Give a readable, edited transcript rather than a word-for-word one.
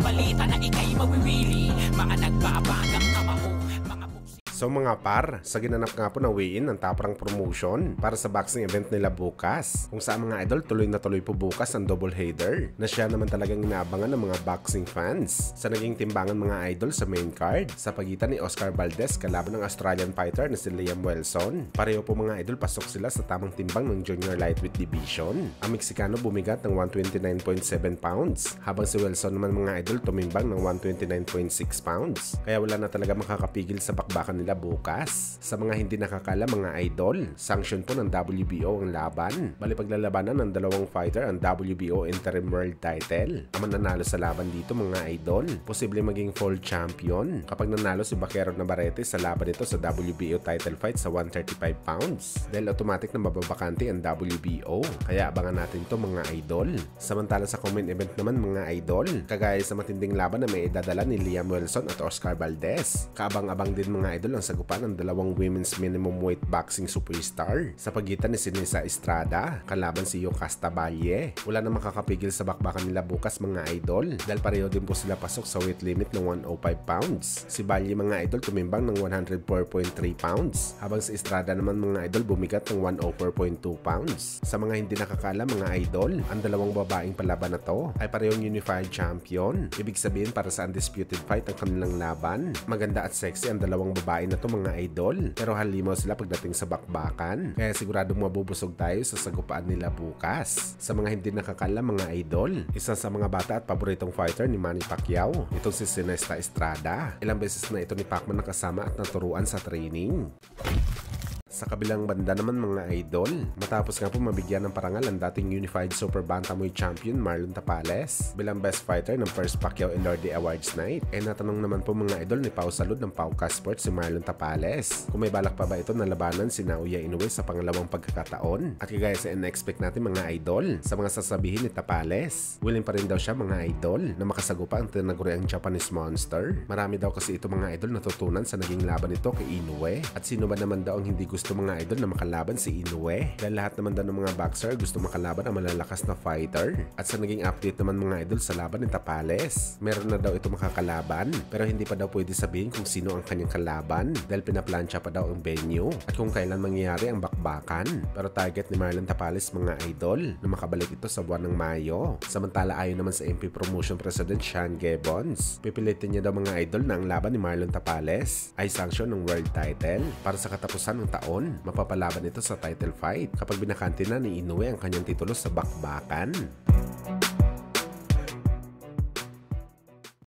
balita na ikay mawiwili. Mga nagbabagang kamao, mga So mga par, sa ginanap nga po na weigh-in ng Top Rank promotion para sa boxing event nila bukas. Kung saan mga idol, tuloy na tuloy po bukas ang double header na siya naman talagang inaabangan ng mga boxing fans. Sa naging timbangan mga idol sa main card, sa pagitan ni Oscar Valdez kalaban ng Australian fighter na si Liam Wilson. Pareho po mga idol, pasok sila sa tamang timbang ng junior lightweight division. Ang Meksikano bumigat ng 129.7 pounds, habang si Wilson naman mga idol tumimbang ng 129.6 pounds. Kaya wala na talaga makakapigil sa bakbakan nila bukas. Sa mga hindi nakakala mga idol, sanction po ng WBO ang laban. Bali paglalabanan ng dalawang fighter ang WBO Interim World Title. Ang mananalo sa laban dito mga idol, posible maging full champion kapag nanalo si Vaquero Navarrete sa laban nito sa WBO title fight sa 135 pounds. Dahil automatic na mababakante ang WBO. Kaya abangan natin to mga idol. Samantala sa common event naman mga idol, kagaya sa matinding laban na may idadala ni Liam Wilson at Oscar Valdez. Kaabang-abang din mga idol ang sagupan ng dalawang women's minimum weight boxing superstar sa pagitan ni Sinisa Estrada kalaban si Yokasta Valle. Wala na makakapigil sa bakbakan nila bukas mga idol dahil pareho din po sila pasok sa weight limit ng 105 pounds. Si Valle mga idol tumimbang ng 104.3 pounds habang si Estrada naman mga idol bumigat ng 104.2 pounds. Sa mga hindi nakakala mga idol, ang dalawang babaeng palaban na to ay parehong unified champion. Ibig sabihin para sa undisputed fight ang kanilang laban. Maganda at sexy ang dalawang babae na to mga idol, pero halimaw sila pagdating sa bakbakan. Kaya siguradong mabubusog tayo sa sagupaan nila bukas. Sa mga hindi nakakala mga idol, isa sa mga bata at paboritong fighter ni Manny Pacquiao, itong si Sinesta Estrada. Ilang beses na ito ni Pacman nakasama at naturuan sa training. Sa kabilang banda naman mga idol, matapos nga po mabigyan ng parangal ang dating Unified Super Bantamweight Champion Marlon Tapales bilang best fighter ng first Pacquiao Elorde Awards Night, natanong naman po mga idol ni Pau Salud ng Pauka Sports si Marlon Tapales kung may balak pa ba ito na labanan si Naoya Inoue sa pangalawang pagkakataon. At kagaya sa in-expect natin mga idol, sa mga sasabihin ni Tapales, willing pa rin daw siya mga idol na makasagupa ang tinaguriang Japanese Monster. Marami daw kasi ito mga idol natutunan sa naging laban nito kay Inoue. At sino ba naman daw ang hindi gusto mga idol na makalaban si Inoue? Dahil lahat naman daw ng mga boxer gusto makalaban ang malalakas na fighter. At sa naging update naman mga idol sa laban ni Tapales, meron na daw ito makakalaban pero hindi pa daw pwede sabihin kung sino ang kanyang kalaban dahil pinaplansya pa daw ang venue at kung kailan mangyayari ang bakbakan. Pero target ni Marlon Tapales mga idol na makabalik ito sa buwan ng Mayo. Samantala ayon naman sa MP Promotion President Sean Gibbons, pipilitin niya daw mga idol na ang laban ni Marlon Tapales ay sanction ng world title para sa katapusan ng taon. Mapapalaban ito sa title fight kapag binakante na ni Inoue ang kanyang titulo sa bakbakan.